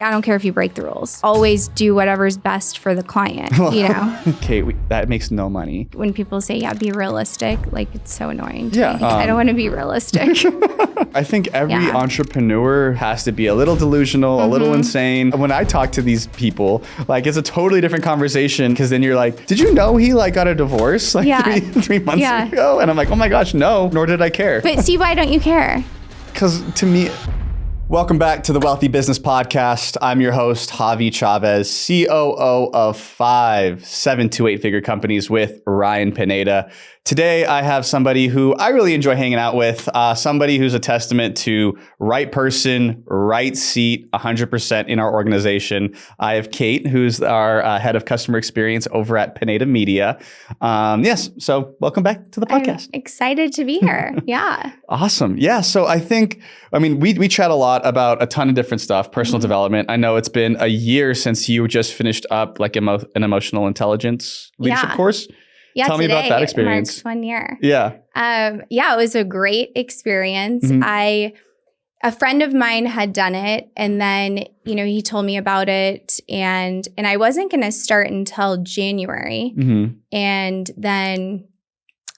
I don't care if you break the rules. Always do whatever's best for the client, you know? Kate, that makes no money. When people say, yeah, be realistic, like it's so annoying to Yeah, me. I don't want to be realistic. I think every entrepreneur has to be a little delusional, a little insane. When I talk to these people, like it's a totally different conversation because then you're like, did you know he like got a divorce like three months ago? And I'm like, oh my gosh, no, nor did I care. But see, why don't you care? Because to me... Welcome back to the Wealthy Business Podcast. I'm your host, Javi Chavez, COO of 5 7 to 8 figure companies with Ryan Pineda. Today, I have somebody who I really enjoy hanging out with, somebody who's a testament to right person, right seat, 100% in our organization. I have Kate, who's our head of customer experience over at Pineda Media. So welcome back to the podcast. I'm excited to be here. Yeah. Awesome. Yeah. So we chat a lot about a ton of different stuff, personal development. I know it's been a year since you just finished up like an emotional intelligence leadership course. Yeah, Tell me about that experience. Marks 1 year. Yeah. It was a great experience. A friend of mine had done it, and then, he told me about it, and I wasn't going to start until January. And then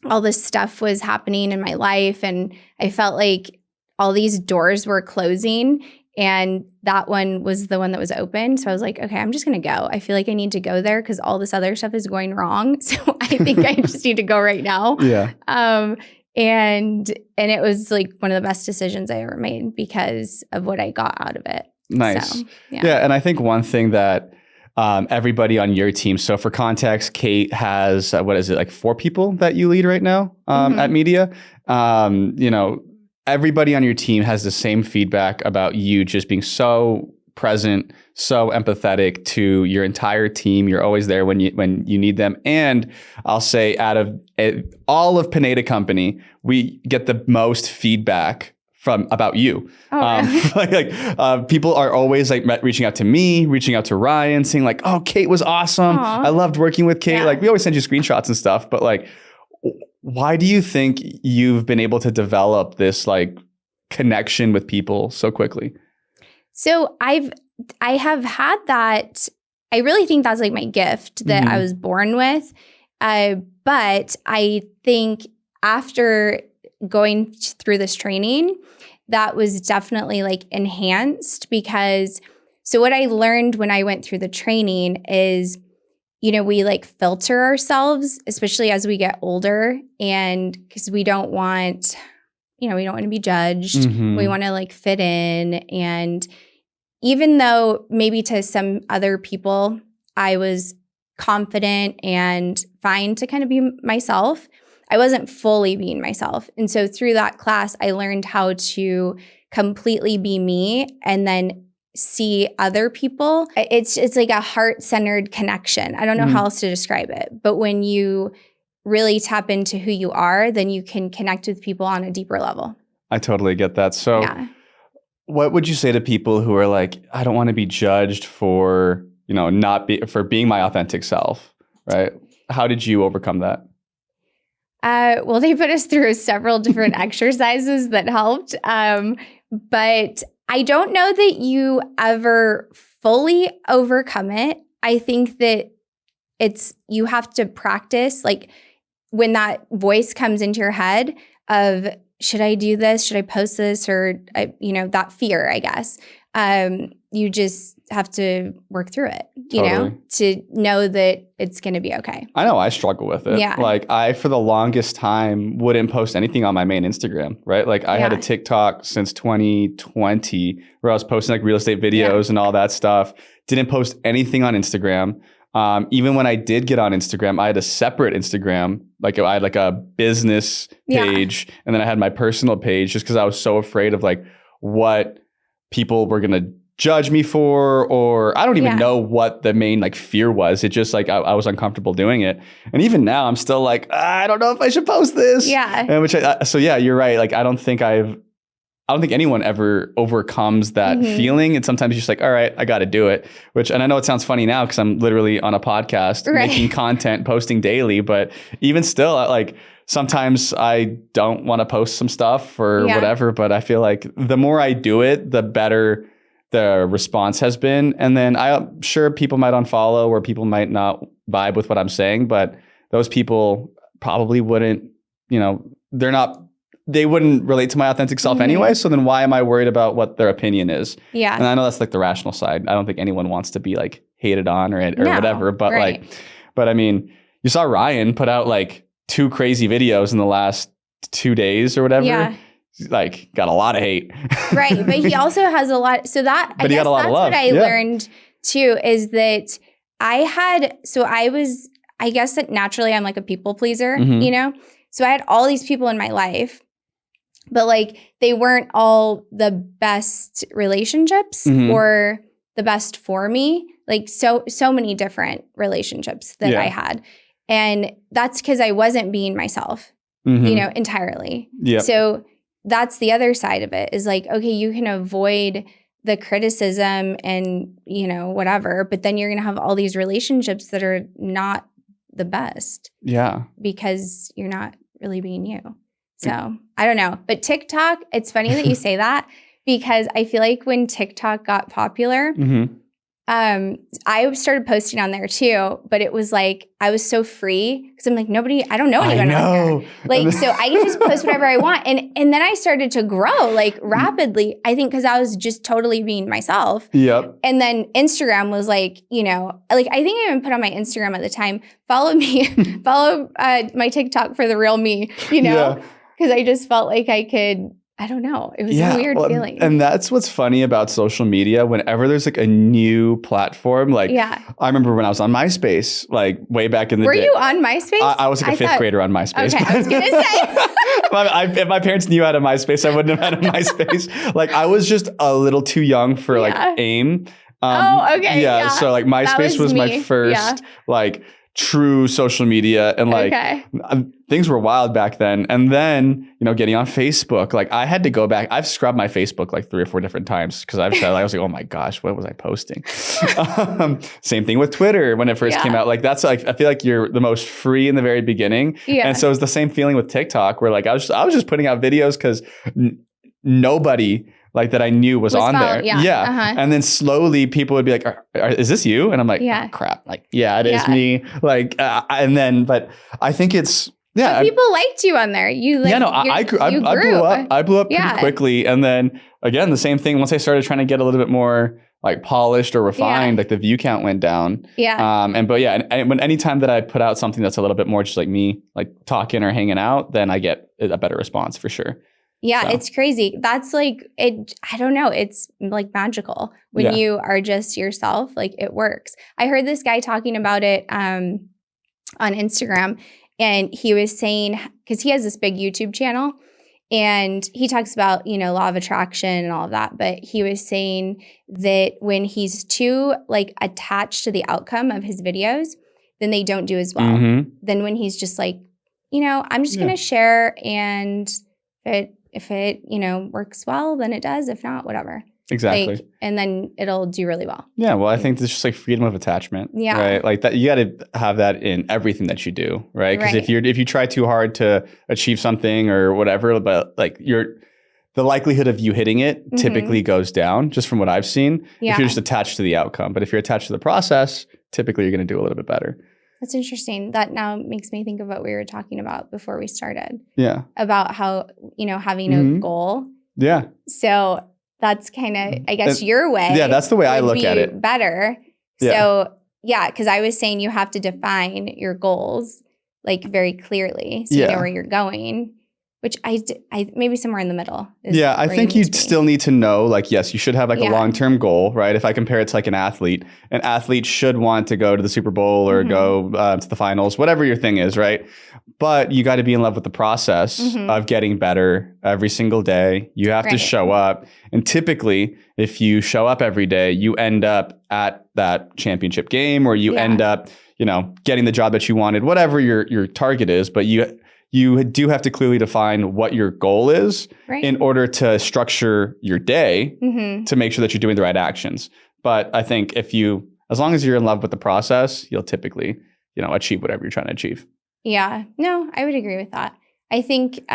all this stuff was happening in my life, and I felt like all these doors were closing, and that one was the one that was open. So I was like, okay, I'm just going to go. I feel like I need to go there because all this other stuff is going wrong. So I think I just need to go right now. Yeah. And it was like one of the best decisions I ever made because of what I got out of it. Nice. So, yeah. And I think one thing that everybody on your team, so for context, Kate has, 4 people that you lead right now at Media. Everybody on your team has the same feedback about you just being so present, so empathetic to your entire team. You're always there when you need them. And I'll say out of all of Pineda Company, we get the most feedback about you. People are always like reaching out to me, reaching out to Ryan, saying like, oh, Kate was awesome. Aww. I loved working with Kate. Yeah. Like we always send you screenshots and stuff, but like, why do you think you've been able to develop this like connection with people so quickly? So I have had that. I really think that's like my gift that I was born with. But I think after going through this training, that was definitely like enhanced because so what I learned when I went through the training is we like filter ourselves, especially as we get older, and because we don't want, we don't want to be judged. We want to like fit in. And even though maybe to some other people, I was confident and fine to kind of be myself, I wasn't fully being myself. And so through that class, I learned how to completely be me and then see other people. It's like a heart-centered connection. I don't know how else to describe it. But when you really tap into who you are, then you can connect with people on a deeper level. I totally get that. So what would you say to people who are like, I don't want to be judged for, for being my authentic self, right? How did you overcome that? Well, they put us through several different exercises that helped. But I don't know that you ever fully overcome it. I think that you have to practice, like when that voice comes into your head of, should I do this? Should I post this? Or, that fear, I guess. You just have to work through it, to know that it's going to be okay. I know I struggle with it. Yeah. Like I, for the longest time, wouldn't post anything on my main Instagram, right? Like I had a TikTok since 2020 where I was posting like real estate videos and all that stuff. Didn't post anything on Instagram. Even when I did get on Instagram, I had a separate Instagram. Like I had like a business page and then I had my personal page just because I was so afraid of like what people were going to judge me for, or I don't even know what the main like fear was. It just like I was uncomfortable doing it. And even now I'm still like, I don't know if I should post this. Yeah. And so you're right. Like I don't think anyone ever overcomes that feeling. And sometimes you're just like, all right, I got to do it. And I know it sounds funny now because I'm literally on a podcast making content, posting daily. But even still, like sometimes I don't want to post some stuff or whatever. But I feel like the more I do it, the better the response has been. And then I'm sure people might unfollow or people might not vibe with what I'm saying, but those people probably wouldn't, they wouldn't relate to my authentic self anyway. So then why am I worried about what their opinion is? Yeah. And I know that's like the rational side. I don't think anyone wants to be like hated on or whatever, but but I mean, you saw Ryan put out like 2 crazy videos in the last 2 days or whatever. Yeah. Like got a lot of hate. Right. But he also has a lot. So that, I guess that's what I learned too, is that I guess that naturally I'm like a people pleaser, So I had all these people in my life, but like they weren't all the best relationships or the best for me. Like so many different relationships that I had. And that's because I wasn't being myself, entirely. Yep. So that's the other side of it is like, okay, you can avoid the criticism and, whatever, but then you're going to have all these relationships that are not the best. Yeah. Because you're not really being you. So I don't know. But TikTok, it's funny that you say that because I feel like when TikTok got popular, I started posting on there too, but it was like, I was so free because I'm like, I don't know anyone on here. Like, so I can just post whatever I want. And then I started to grow like rapidly, I think, because I was just totally being myself. Yep. And then Instagram was like, like I think I even put on my Instagram at the time, follow my TikTok for the real me, because I just felt like I could. I don't know. It was a weird feeling. And that's what's funny about social media. Whenever there's like a new platform, like I remember when I was on MySpace, like way back in the day. Were you on MySpace? I was like a 5th grader on MySpace. Okay, I was going to say. If my parents knew how to MySpace, I wouldn't have had a MySpace. Like I was just a little too young for like AIM. Okay. Yeah. So like MySpace was my first like true social media and like things were wild back then. And then, getting on Facebook, like I had to go back. I've scrubbed my Facebook like 3 or 4 different times because I was like, oh my gosh, what was I posting? Same thing with Twitter when it first came out. Like that's like, I feel like you're the most free in the very beginning. Yeah. And so it's the same feeling with TikTok where like I was just putting out videos because nobody like that I knew was on there. Yeah. Uh-huh. And then slowly people would be like, is this you? And I'm like, oh, crap. Like, it is me. Like, but I think it's, but people liked you on there. I blew up pretty quickly. And then again, the same thing. Once I started trying to get a little bit more like polished or refined, like the view count went down. Yeah. And anytime that I put out something that's a little bit more just like me, like talking or hanging out, then I get a better response for sure. Yeah, it's crazy. That's like, I don't know. It's like magical when you are just yourself, like it works. I heard this guy talking about it on Instagram and he was saying, because he has this big YouTube channel and he talks about, law of attraction and all of that. But he was saying that when he's too like attached to the outcome of his videos, then they don't do as well. Then when he's just like, I'm just going to share and if it, works well, then it does. If not, whatever. Exactly. Like, and then it'll do really well. Yeah. Well, I think it's just like freedom of attachment. Yeah. Right. Like that, you got to have that in everything that you do. Right. Because if you try too hard to achieve something or whatever, but like the likelihood of you hitting it typically goes down just from what I've seen. If you're just attached to the outcome. But if you're attached to the process, typically you're going to do a little bit better. That's interesting. That now makes me think of what we were talking about before we started. Yeah. About how, having a goal. Yeah. So that's kind of, I guess, your way. Yeah, that's the way I look at it. Better. Yeah. So, because I was saying you have to define your goals like very clearly so you know where you're going. Which I maybe somewhere in the middle. I think you still need to know, like, yes, you should have like a long-term goal, right? If I compare it to like an athlete should want to go to the Super Bowl or go to the finals, whatever your thing is, right? But you got to be in love with the process of getting better every single day. You have to show up. And typically, if you show up every day, you end up at that championship game or you end up, getting the job that you wanted, whatever your target is. But you do have to clearly define what your goal is in order to structure your day to make sure that you're doing the right actions. But I think as long as you're in love with the process, you'll typically, achieve whatever you're trying to achieve. Yeah. No, I would agree with that. I think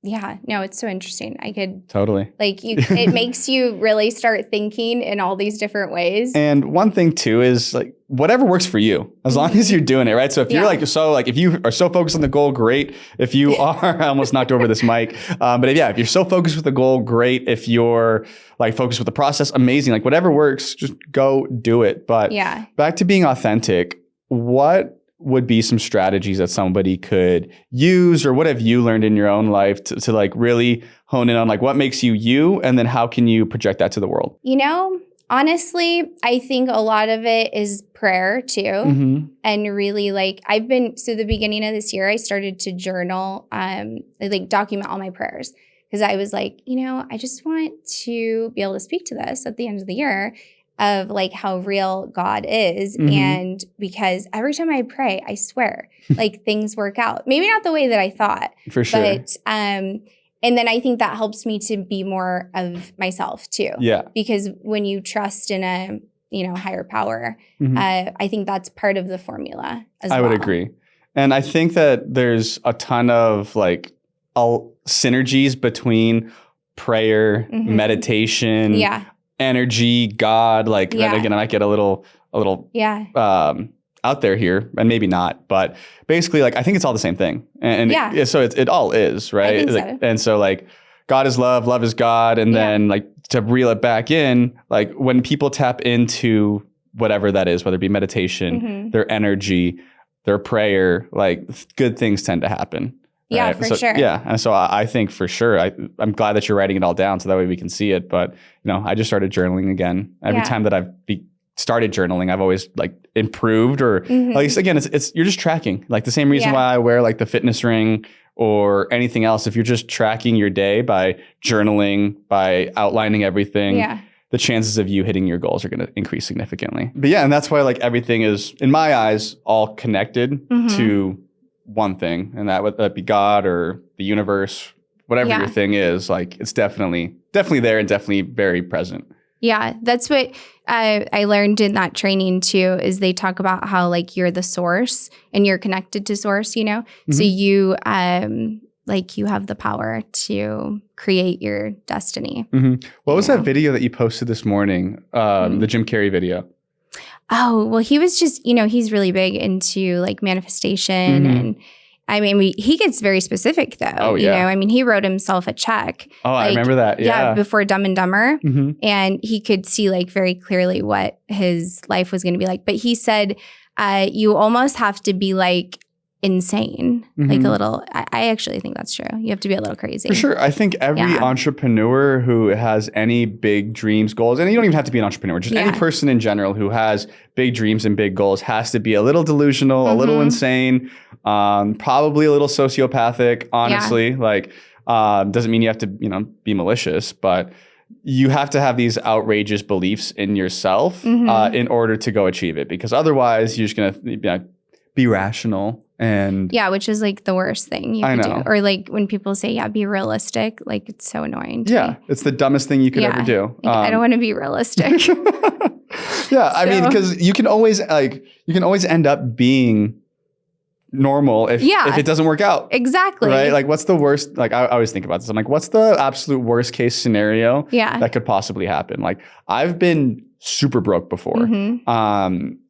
Yeah, no, it's so interesting. I could totally it makes you really start thinking in all these different ways. And one thing too is like whatever works for you, as long as you're doing it, right? So if you're if you are so focused on the goal, great. If you are, I almost knocked over this mic. But if you're so focused with the goal, great. If you're like focused with the process, amazing. Like whatever works, just go do it. But back to being authentic, what would be some strategies that somebody could use, or what have you learned in your own life to like really hone in on like what makes you you, and then how can you project that to the world? Honestly, I think a lot of it is prayer too. And really the beginning of this year, I started to journal, document all my prayers, because I was like, I just want to be able to speak to this at the end of the year of like how real God is. And because every time I pray, I swear like things work out. Maybe not the way that I thought. For sure. But, and then I think that helps me to be more of myself too. Yeah. Because when you trust in a, higher power, I think that's part of the formula as well. I would agree. And I think that there's a ton of like synergies between prayer, meditation, energy, God, and again, I might get a little out there here, and maybe not, but basically, like, I think it's all the same thing, and so it all is, right? I think so. And so, like, God is love, love is God, and then like to reel it back in, like when people tap into whatever that is, whether it be meditation, their energy, their prayer, like good things tend to happen. Yeah, right? For sure. Yeah. And so I think for sure, I'm glad that you're writing it all down so that way we can see it. But, I just started journaling again. Every time that I've started journaling, I've always like improved, or at least again, it's you're just tracking. Like the same reason why I wear like the fitness ring or anything else. If you're just tracking your day by journaling, by outlining everything, the chances of you hitting your goals are going to increase significantly. But and that's why like everything is, in my eyes, all connected to one thing, and that would be God or the universe, whatever your thing is. Like it's definitely there and definitely very present. Yeah, that's what I learned in that training too, is they talk about how like you're the source and you're connected to source, so you you have the power to create your destiny. What was that video that you posted this morning? The Jim Carrey video. Oh, well, he was just, he's really big into like manifestation. And I mean, he gets very specific though. Oh, yeah. I mean, he wrote himself a check. Oh, I remember that. Yeah. Before Dumb and Dumber. And he could see like very clearly what his life was going to be like. But he said, you almost have to be like insane, like a little. I actually think that's true. You have to be a little crazy. For sure. I think every entrepreneur who has any big dreams, goals, and you don't even have to be an entrepreneur, just any person in general who has big dreams and big goals has to be a little delusional, a little insane, probably a little sociopathic, honestly. Doesn't mean you have to, be malicious, but you have to have these outrageous beliefs in yourself in order to go achieve it, because otherwise you're just going to be rational. And which is like the worst thing you can do. Or like when people say, be realistic, like it's so annoying to me. It's the dumbest thing you could ever do. I don't want to be realistic. I mean, because you can always end up being normal if it doesn't work out. Exactly. Right? Like what's the worst, like I always think about this. I'm like, what's the absolute worst case scenario that could possibly happen? Like I've been super broke before.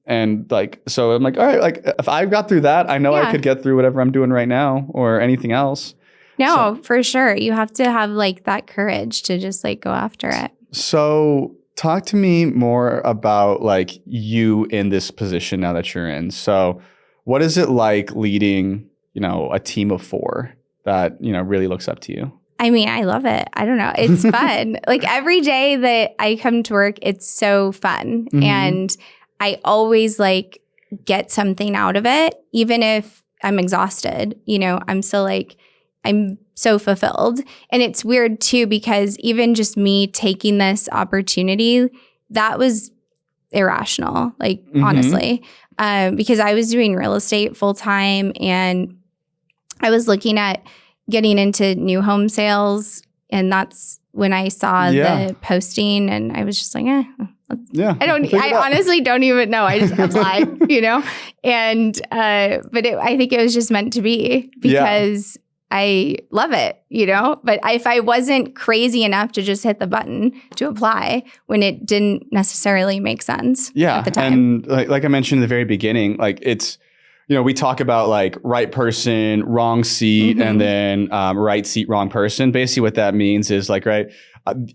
And like, so I'm like, all right, like if I got through that, I know I could get through whatever I'm doing right now or anything else. No, for sure. You have to have like that courage to just like go after it. So talk to me more about like you in this position now that you're in. So what is it like leading, a team of 4 that, really looks up to you? I mean, I love it. I don't know. It's fun. Like every day that I come to work, it's so fun. And I always like get something out of it, even if I'm exhausted, I'm still like, I'm so fulfilled. And it's weird too, because even just me taking this opportunity, that was irrational, like honestly, because I was doing real estate full time and I was looking at getting into new home sales. And that's when I saw the posting and I was just like, I honestly don't even know. I just applied, and, but I think it was just meant to be because I love it, but if I wasn't crazy enough to just hit the button to apply when it didn't necessarily make sense at the time. And like I mentioned in the very beginning, like it's, we talk about like right person, wrong seat, and then right seat, wrong person. Basically what that means is like, right,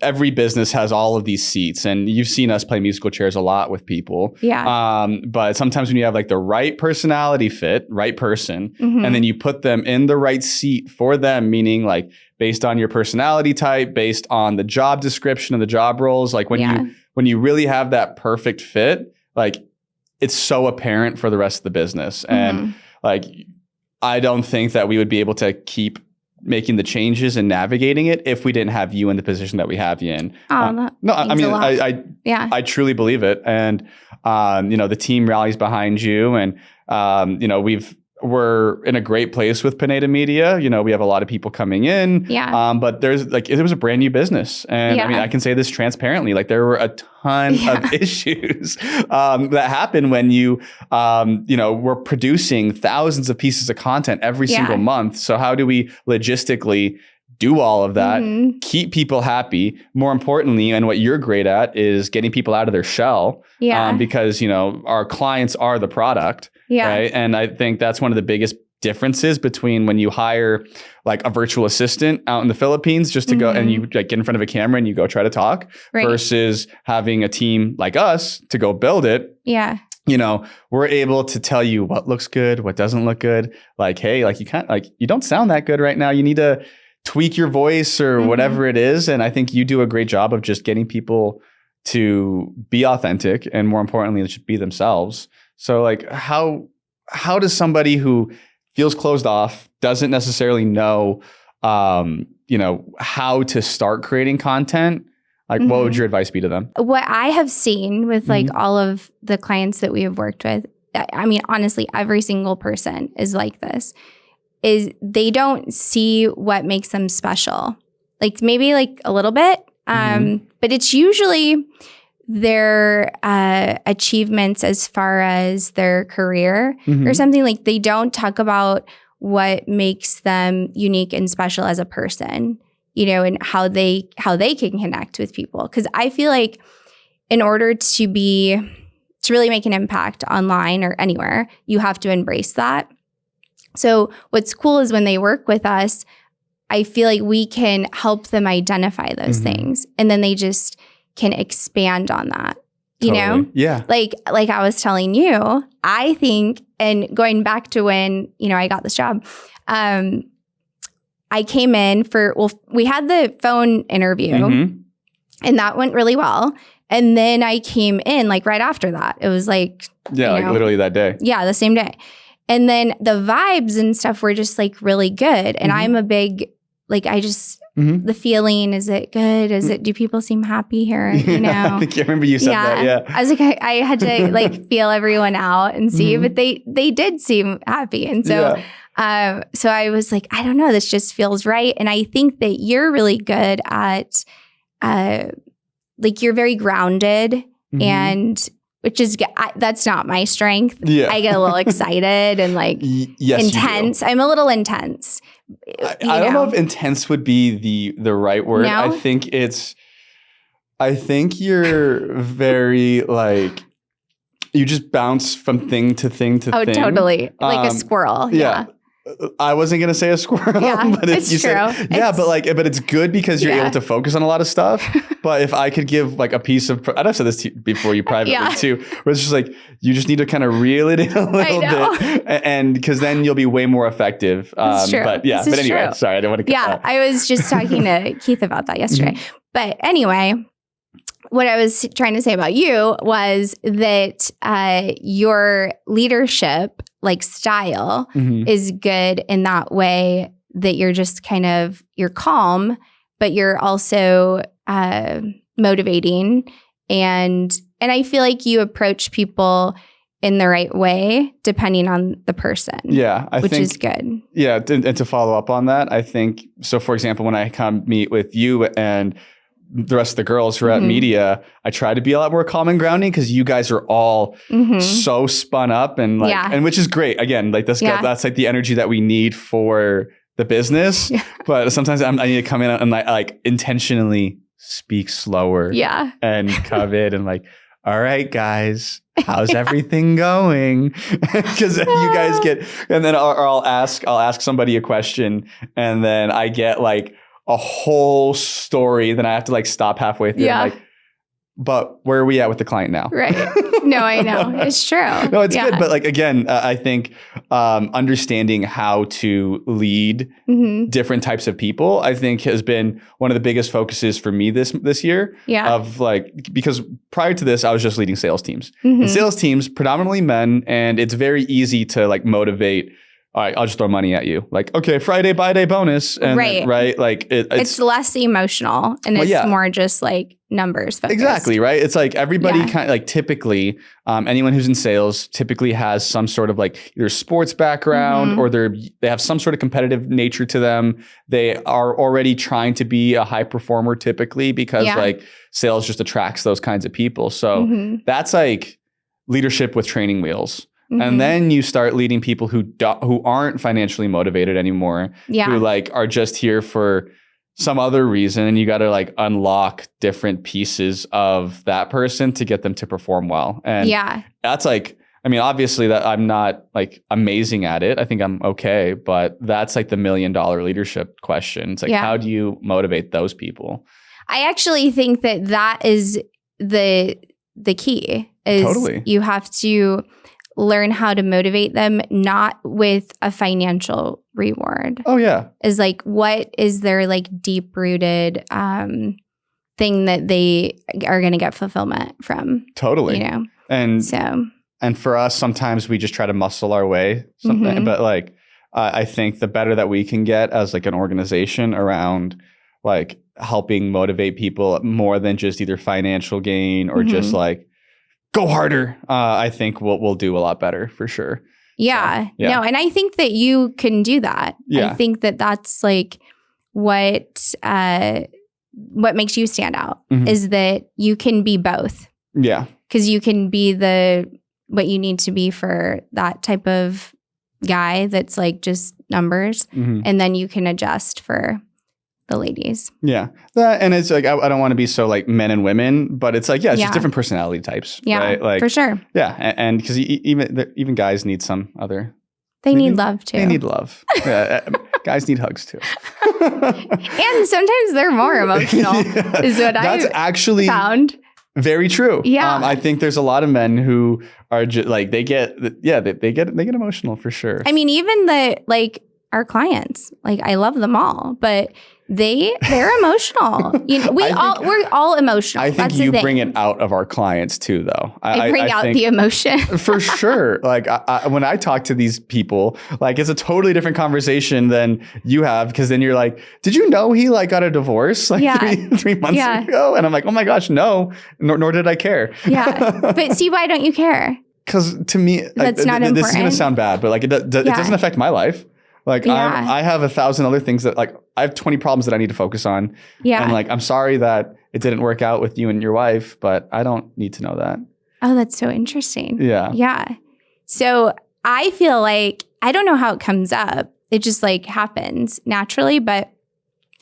every business has all of these seats, and you've seen us play musical chairs a lot with people. Yeah. But sometimes when you have like the right personality fit, right person, and then you put them in the right seat for them, meaning like based on your personality type, based on the job description of the job roles, like when you really have that perfect fit, like it's so apparent for the rest of the business. And like, I don't think that we would be able to keep making the changes and navigating it if we didn't have you in the position that we have you in. I truly believe it. And, the team rallies behind you, and, we're in a great place with Pineda Media. We have a lot of people coming in. Yeah. But there's like, it was a brand new business. And I can say this transparently, like there were a ton of issues that happened when you, were producing thousands of pieces of content every single month. So how do we logistically do all of that, keep people happy? More importantly, and what you're great at is getting people out of their shell. Because, our clients are the product. Right. And I think that's one of the biggest differences between when you hire like a virtual assistant out in the Philippines just to go and you like get in front of a camera and you go try to talk versus having a team like us to go build it. Yeah. We're able to tell you what looks good, what doesn't look good. Like, hey, like you don't sound that good right now. You need to tweak your voice or whatever it is. And I think you do a great job of just getting people to be authentic and, more importantly, just be themselves. So like how does somebody who feels closed off, doesn't necessarily know, how to start creating content, like what would your advice be to them? What I have seen with like all of the clients that we have worked with, I mean, honestly, every single person is like this, is they don't see what makes them special. Like maybe like a little bit, but it's usually their achievements as far as their career or something. Like they don't talk about what makes them unique and special as a person, and how they can connect with people. Because I feel like in order to really make an impact online or anywhere, you have to embrace that. So what's cool is when they work with us, I feel like we can help them identify those things, and then they just can expand on that, Yeah. Like I was telling you, I think, and going back to when, I got this job, I came in we had the phone interview and that went really well. And then I came in like right after that. It was like, like literally that day. Yeah. The same day. And then the vibes and stuff were just like really good. And I'm a big, like, I just, the feeling, is it good? Do people seem happy here? I think I remember you said that. Yeah. I was like, I had to like feel everyone out and see, but they did seem happy. And so, so I was like, I don't know, this just feels right. And I think that you're really good at, like you're very grounded and which is, that's not my strength. Yeah. I get a little excited and like intense. I'm a little intense. I don't know if intense would be the right word. No? I think you're very like, you just bounce from thing to thing to thing. Oh, totally. Like a squirrel. Yeah. I wasn't going to say a squirrel, but it's true. But it's good because you're able to focus on a lot of stuff. But if I could give like a piece of, I've said this to you before you privately too, where it's just like, you just need to kind of reel it in a little bit. And because then you'll be way more effective. It's true. But anyway, true. Sorry, I don't want to. I was just talking to Keith about that yesterday. But anyway, what I was trying to say about you was that your leadership like style is good in that way, that you're just you're calm, but you're also motivating. And I feel like you approach people in the right way, depending on the person. Yeah, which is good. Yeah, and to follow up on that, I think, so for example, when I come meet with you and the rest of the girls who are at media, I try to be a lot more calm and grounding because you guys are all so spun up and like, and which is great. Again, like this, that's like the energy that we need for the business, but sometimes I need to come in and like intentionally speak slower and covet and like, all right, guys, how's everything going? Because you guys get, and then I'll ask somebody a question, and then I get like a whole story. Then I have to like stop halfway through. Yeah. Like, but where are we at with the client now? Right. No, I know. It's true. No, it's good. But like, again, I think understanding how to lead different types of people, I think has been one of the biggest focuses for me this year. Yeah. Of like, because prior to this, I was just leading sales teams. And sales teams, predominantly men, and it's very easy to like motivate. All right, I'll just throw money at you. Like, okay, Friday buy day bonus. And, right. Like it's less emotional and it's more just like numbers focused. Exactly. Right. It's like everybody kind of like typically anyone who's in sales typically has some sort of like either sports background or they have some sort of competitive nature to them. They are already trying to be a high performer typically because like sales just attracts those kinds of people. So that's like leadership with training wheels. And then you start leading people who aren't financially motivated anymore, who like are just here for some other reason, and you got to like unlock different pieces of that person to get them to perform well. And that's like, I mean, obviously that I'm not like amazing at it. I think I'm okay, but that's like the $1 million leadership question. It's like, how do you motivate those people? I actually think that is the key is you have to learn how to motivate them, not with a financial reward. Oh, yeah. Is like, what is their like deep rooted thing that they are going to get fulfillment from? Totally. You know? And for us, sometimes we just try to muscle our way. But like, I think the better that we can get as like an organization around like helping motivate people more than just either financial gain or just like, go harder. I think we'll do a lot better for sure. Yeah. So, no, and I think that you can do that. Yeah. I think that that's like what makes you stand out is that you can be both. Yeah. Because you can be what you need to be for that type of guy that's like just numbers, and then you can adjust for the ladies. Yeah. And it's like, I don't want to be so like men and women, but it's like, it's just different personality types. Yeah, right? Like, for sure. Yeah. And because even guys need some other. They need love too. They need love. Guys need hugs too. And sometimes they're more emotional is what I've actually found. Very true. Yeah. I think there's a lot of men who are just like, they get emotional for sure. I mean, even our clients, like I love them all, but they're emotional. You know, we're all emotional. I think you bring it out of our clients too, though. I bring out the emotion for sure. Like when I talk to these people, like it's a totally different conversation than you have, because then you're like, did you know he like got a divorce like 3 months ago? And I'm like, oh my gosh, no, nor did I care. Yeah, but see, why don't you care? Because to me, that's not important. This is going to sound bad, but like it doesn't affect my life. Like I have 1,000 other things that like I have 20 problems that I need to focus on. Yeah. And like, I'm sorry that it didn't work out with you and your wife, but I don't need to know that. Oh, that's so interesting. Yeah. Yeah. So I feel like, I don't know how it comes up. It just like happens naturally. But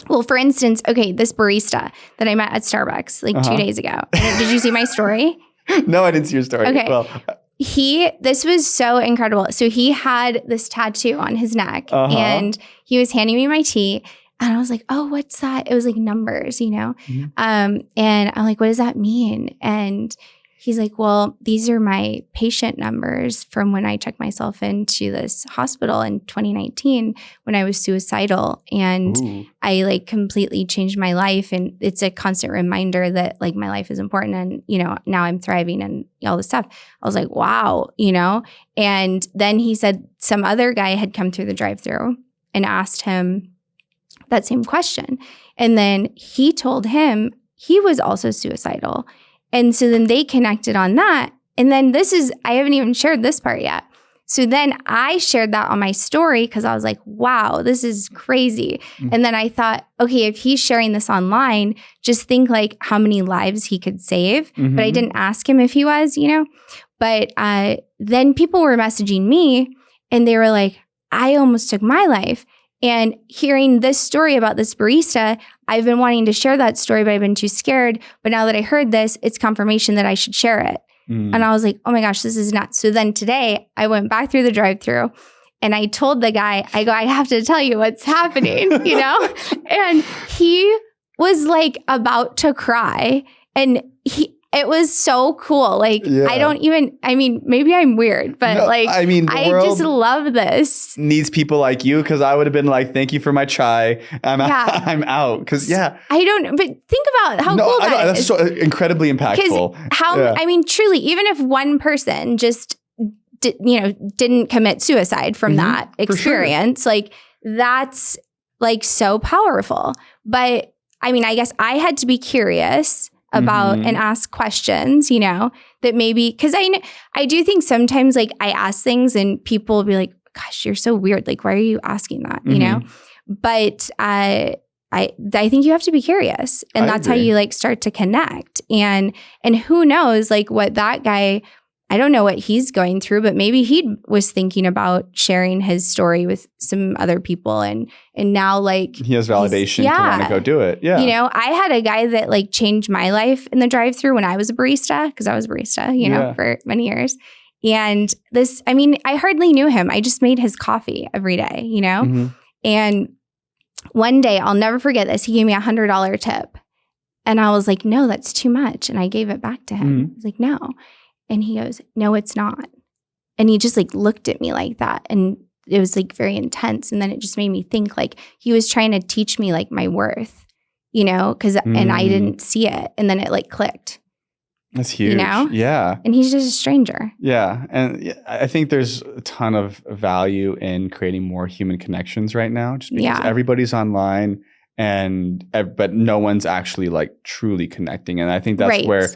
well, for instance, okay, this barista that I met at Starbucks like 2 days ago. Did you see my story? No, I didn't see your story. Okay. Well, this was so incredible. So he had this tattoo on his neck and he was handing me my tea and I was like, oh, what's that? It was like numbers, you know? And I'm like, what does that mean? And he's like, well, these are my patient numbers from when I checked myself into this hospital in 2019 when I was suicidal. And I like completely changed my life. And it's a constant reminder that like my life is important. And, you know, now I'm thriving and all this stuff. I was like, wow, you know? And then he said some other guy had come through the drive-thru and asked him that same question. And then he told him he was also suicidal. And so then they connected on that. And then I haven't even shared this part yet. So then I shared that on my story because I was like, wow, this is crazy. And then I thought, okay, if he's sharing this online, just think like how many lives he could save. But I didn't ask him if he was, you know. But then people were messaging me and they were like, I almost took my life. And hearing this story about this barista, I've been wanting to share that story, but I've been too scared. But now that I heard this, it's confirmation that I should share it. And I was like, oh my gosh, this is nuts. So then today I went back through the drive-thru and I told the guy, I have to tell you what's happening, And he was like about to cry. And it was so cool. Like, maybe I'm weird, but I just love this. Needs people like you, because I would have been like, thank you for my chai. I'm out. Because, I don't, but think about how cool that is. That's so incredibly impactful. Truly, even if one person just, didn't commit suicide from that experience, like, that's like so powerful. But I guess I had to be curious about and ask questions, that maybe, because I do think sometimes like I ask things and people will be like, gosh, you're so weird. Like, why are you asking that? But I think you have to be curious, and that's how you like start to connect. And who knows, like what that guy, I don't know what he's going through, but maybe he was thinking about sharing his story with some other people. And now like he has validation to want to go do it. Yeah. I had a guy that like changed my life in the drive-thru when I was a barista, because I was a barista, for many years. And this, I hardly knew him. I just made his coffee every day, And one day, I'll never forget this. He gave me $100 tip. And I was like, no, that's too much. And I gave it back to him. I was like, no. And he goes, no, it's not. And he just like looked at me like that. And it was like very intense. And then it just made me think like he was trying to teach me like my worth, because and I didn't see it. And then it like clicked. That's huge. Yeah. And he's just a stranger. Yeah. And I think there's a ton of value in creating more human connections right now, just because everybody's online but no one's actually like truly connecting. And I think that's where,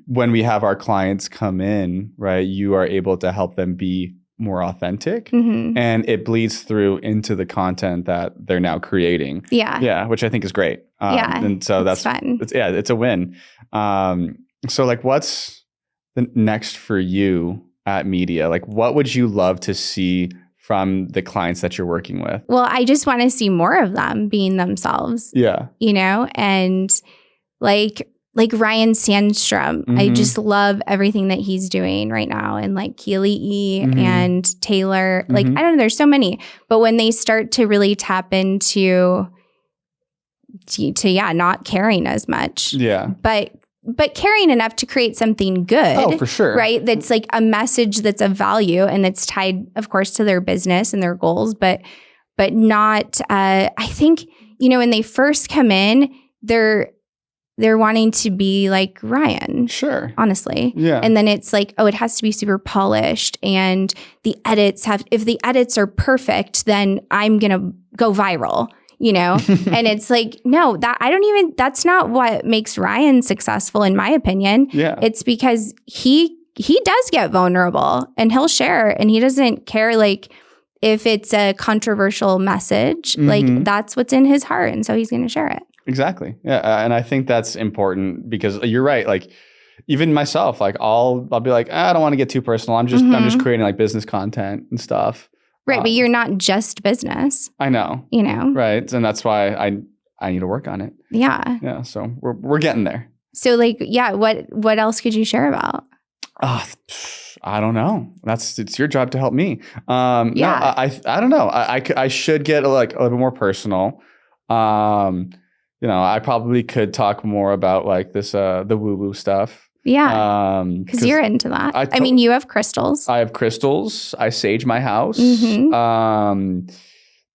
when we have our clients come in, right, you are able to help them be more authentic, and it bleeds through into the content that they're now creating. Yeah. Which I think is great. And so that's fun. It's a win. So like, what's the next for you at Media? Like, what would you love to see from the clients that you're working with? Well, I just want to see more of them being themselves. Yeah. And like Ryan Sandstrom, I just love everything that he's doing right now. And like Keely E and Taylor, like, I don't know, there's so many. But when they start to really tap into not caring as much. Yeah. But caring enough to create something good. Oh, for sure. Right? That's like a message that's of value and that's tied, of course, to their business and their goals, but not, I think, when they first come in, they're wanting to be like Ryan. Sure. Honestly. Yeah. And then it's like, it has to be super polished. And if the edits are perfect, then I'm going to go viral, And it's like, no, that's not what makes Ryan successful, in my opinion. Yeah. It's because he does get vulnerable and he'll share, and he doesn't care like if it's a controversial message, like that's what's in his heart. And so he's going to share it. Exactly. Yeah. And I think that's important, because you're right. Like even myself, like I'll be like, I don't want to get too personal. I'm just creating like business content and stuff. Right. But you're not just business. I know. Right. And that's why I need to work on it. Yeah. Yeah. So we're getting there. So like, what else could you share about? I don't know. It's your job to help me. No, I don't know. I should get a little bit more personal. I probably could talk more about like this, the woo-woo stuff. Yeah. Because you're into that. You have crystals. I have crystals. I sage my house. I'm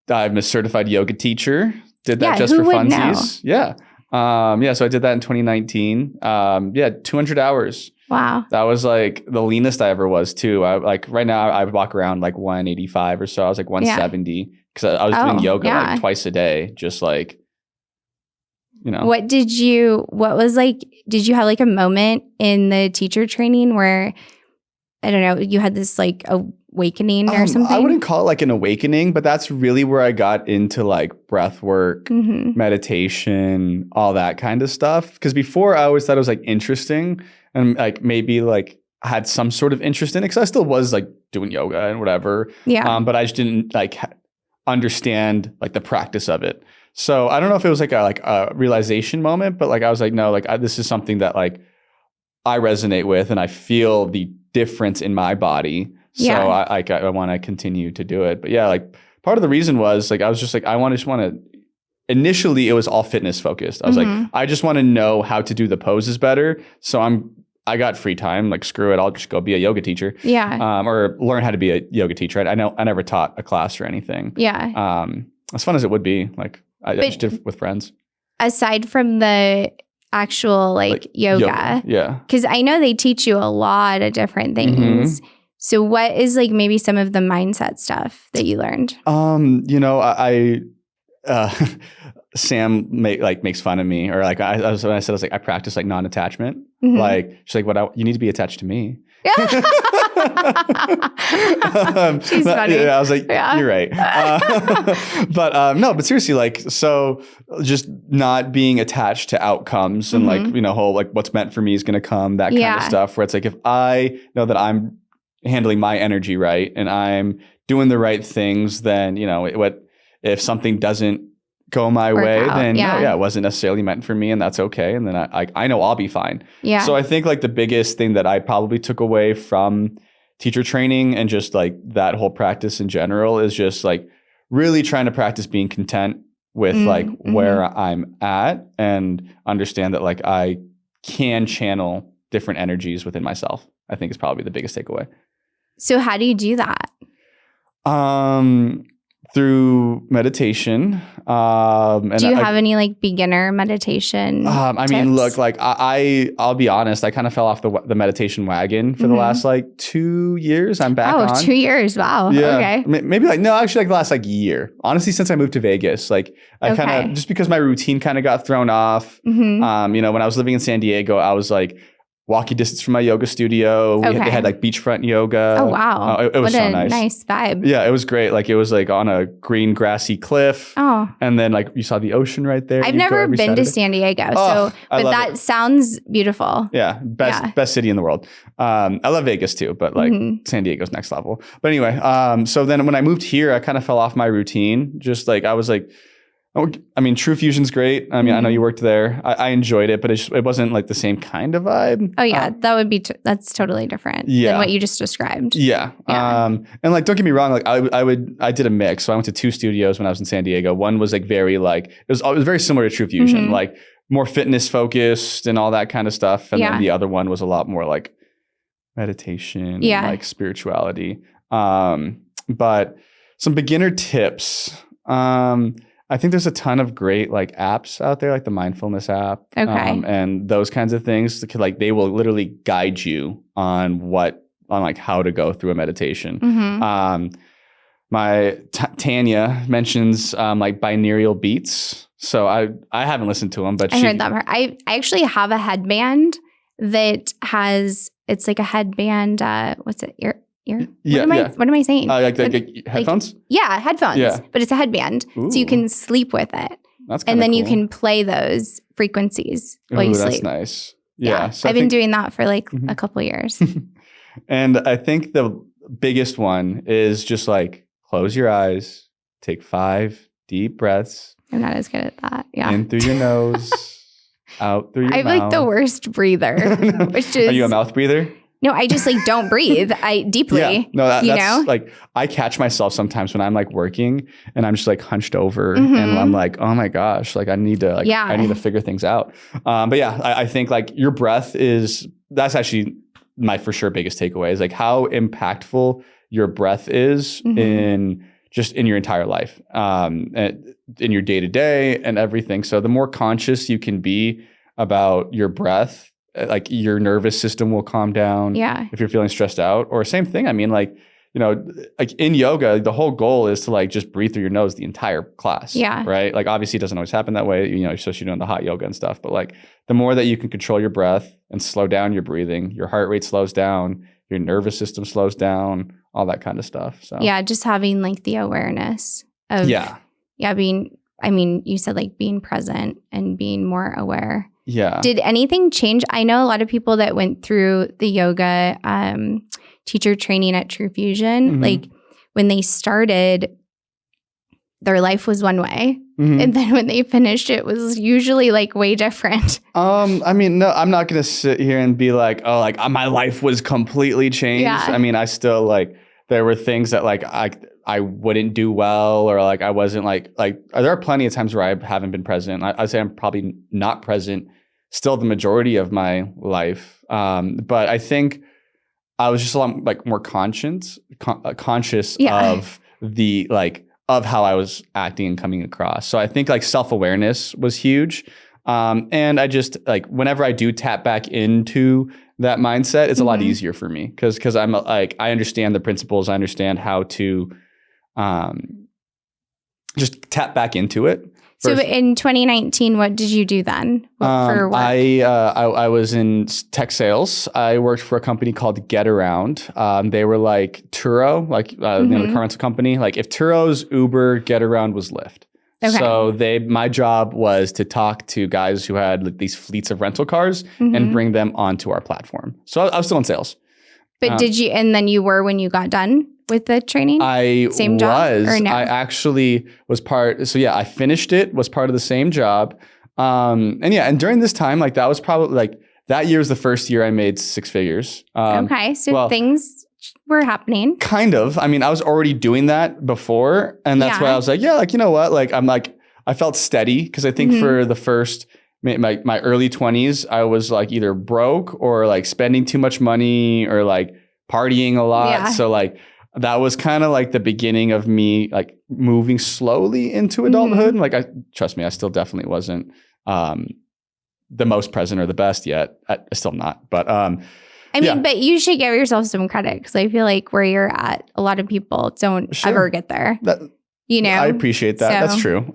a certified yoga teacher. Did that just for funsies. Know? Yeah. So I did that in 2019. 200 hours. Wow. That was like the leanest I ever was too. Right now I walk around like 185 or so. I was like 170 because I was doing yoga like twice a day, just like, did you have like a moment in the teacher training where, I don't know, you had this like awakening or something? I wouldn't call it like an awakening, but that's really where I got into like breath work, meditation, all that kind of stuff. Because before I always thought it was like interesting and like maybe like I had some sort of interest in it, because I still was like doing yoga and whatever. Yeah. But I just didn't like understand like the practice of it. So I don't know if it was like a realization moment, but like I was like, no, like this is something that like I resonate with and I feel the difference in my body. So I want to continue to do it. But yeah, like part of the reason was like I was just like just want to. Initially, it was all fitness focused. I was like, I just want to know how to do the poses better. So I got free time. Like, screw it. I'll just go be a yoga teacher. Yeah. Or learn how to be a yoga teacher. I never taught a class or anything. Yeah. As fun as it would be, like I just did it with friends. Aside from the actual like yoga. Yeah. Because I know they teach you a lot of different things. So what is like maybe some of the mindset stuff that you learned? You know, Sam makes fun of me, or like when I said I was like I practice like non-attachment. Like she's like, you need to be attached to me. She's funny. Yeah, I was like, you're right. But no, but seriously, like, so just not being attached to outcomes and like, whole like what's meant for me is going to come, that kind of stuff. Where it's like if I know that I'm handling my energy right and I'm doing the right things, then if something doesn't go my way, then it wasn't necessarily meant for me, and that's okay. And then I know I'll be fine. Yeah. So I think like the biggest thing that I probably took away from teacher training and just like that whole practice in general is just like really trying to practice being content with like where I'm at and understand that like I can channel different energies within myself. I think is probably the biggest takeaway. So how do you do that? Through meditation. And do you have any like beginner meditation I mean, look, like I'll be honest, I kind of fell off the meditation wagon for the last like 2 years. I'm back on. 2 years. Wow. Yeah. Okay. Maybe like, no, actually like the last like year. Honestly, since I moved to Vegas, like I kind of, just because my routine kind of got thrown off. When I was living in San Diego, I was like, walking distance from my yoga studio. They had like beachfront yoga. Oh, wow. It was so nice. Nice vibe. Yeah, it was great. Like it was like on a green grassy cliff. Oh. And then like you saw the ocean right there. I've never been to San Diego. But that sounds beautiful. Yeah. Best city in the world. I love Vegas too, but like San Diego's next level. But anyway, so then when I moved here, I kind of fell off my routine. Just like I was like, I mean, True Fusion's great. I mean, I know you worked there. I enjoyed it, but it wasn't like the same kind of vibe. Oh yeah, that would be that's totally different than what you just described. Yeah. And like, don't get me wrong. Like, I did a mix. So I went to 2 studios when I was in San Diego. One was like very like it was very similar to True Fusion, like more fitness focused and all that kind of stuff. And then the other one was a lot more like meditation, and like spirituality. But some beginner tips. I think there's a ton of great like apps out there, like the mindfulness app, and those kinds of things. Like they will literally guide you on like how to go through a meditation. My Tanya mentions like binaural beats, so I haven't listened to them, but I heard that part. I actually have a headband that it's like a headband. What's it? What am I saying? Like headphones? Headphones. Yeah. But it's a headband. Ooh. So you can sleep with it. That's and then cool. You can play those frequencies while you sleep. That's nice. Yeah. So I've been doing that for like a couple of years. And I think the biggest one is just like close your eyes, take 5 deep breaths. I'm not as good at that. Yeah. In through your nose, out through your mouth. I'm like the worst breather. Which is, are you a mouth breather? No, I just like don't breathe. I deeply. Yeah. No, that's like I catch myself sometimes when I'm like working and I'm just like hunched over and I'm like, oh my gosh, like I need to figure things out. But yeah, I think like your breath that's actually my for sure biggest takeaway is like how impactful your breath is in your entire life, in your day to day and everything. So the more conscious you can be about your breath, like your nervous system will calm down. Yeah. If you're feeling stressed out, or same thing. I mean, like, like in yoga, the whole goal is to like just breathe through your nose the entire class. Yeah. Right. Like obviously it doesn't always happen that way. Especially doing the hot yoga and stuff. But like the more that you can control your breath and slow down your breathing, your heart rate slows down, your nervous system slows down, all that kind of stuff. So yeah, just having like the awareness of you said like being present and being more aware. Yeah. Did anything change? I know a lot of people that went through the yoga teacher training at True Fusion, like when they started, their life was one way. Mm-hmm. And then when they finished, it was usually like way different. I mean, no, I'm not going to sit here and be like, oh, like my life was completely changed. Yeah. I mean, I still like, there were things that like I wouldn't do well, or like I wasn't like there are plenty of times where I haven't been present. I'd say I'm probably not present still the majority of my life. But I think I was just a lot like more conscious of the like of how I was acting and coming across. So I think like self-awareness was huge. And I just like whenever I do tap back into that mindset, it's a lot easier for me because I'm like I understand the principles. I understand how to just tap back into it. So in 2019, what did you do then for work? I was in tech sales. I worked for a company called Get Around. They were like Turo, like the car rental company. Like if Turo's Uber, Get Around was Lyft. Okay. So my job was to talk to guys who had like these fleets of rental cars and bring them onto our platform. So I was still in sales. But did you, and then you were when you got done with the training? Same job or no? I actually was part. So yeah, I finished it, was part of the same job. And during this time, like that was probably like that year was the first year I made six figures. Okay. So things were happening. Kind of. I mean, I was already doing that before. And that's why I was like, yeah, like, you know what? Like, I felt steady because I think for the first, my early 20s, I was like either broke or like spending too much money or like partying a lot. Yeah. So like that was kind of like the beginning of me like moving slowly into adulthood. And like, trust me, I still definitely wasn't the most present or the best yet. Still not. But I mean, but you should give yourself some credit because I feel like where you're at, a lot of people don't ever get there. I appreciate that. So. That's true.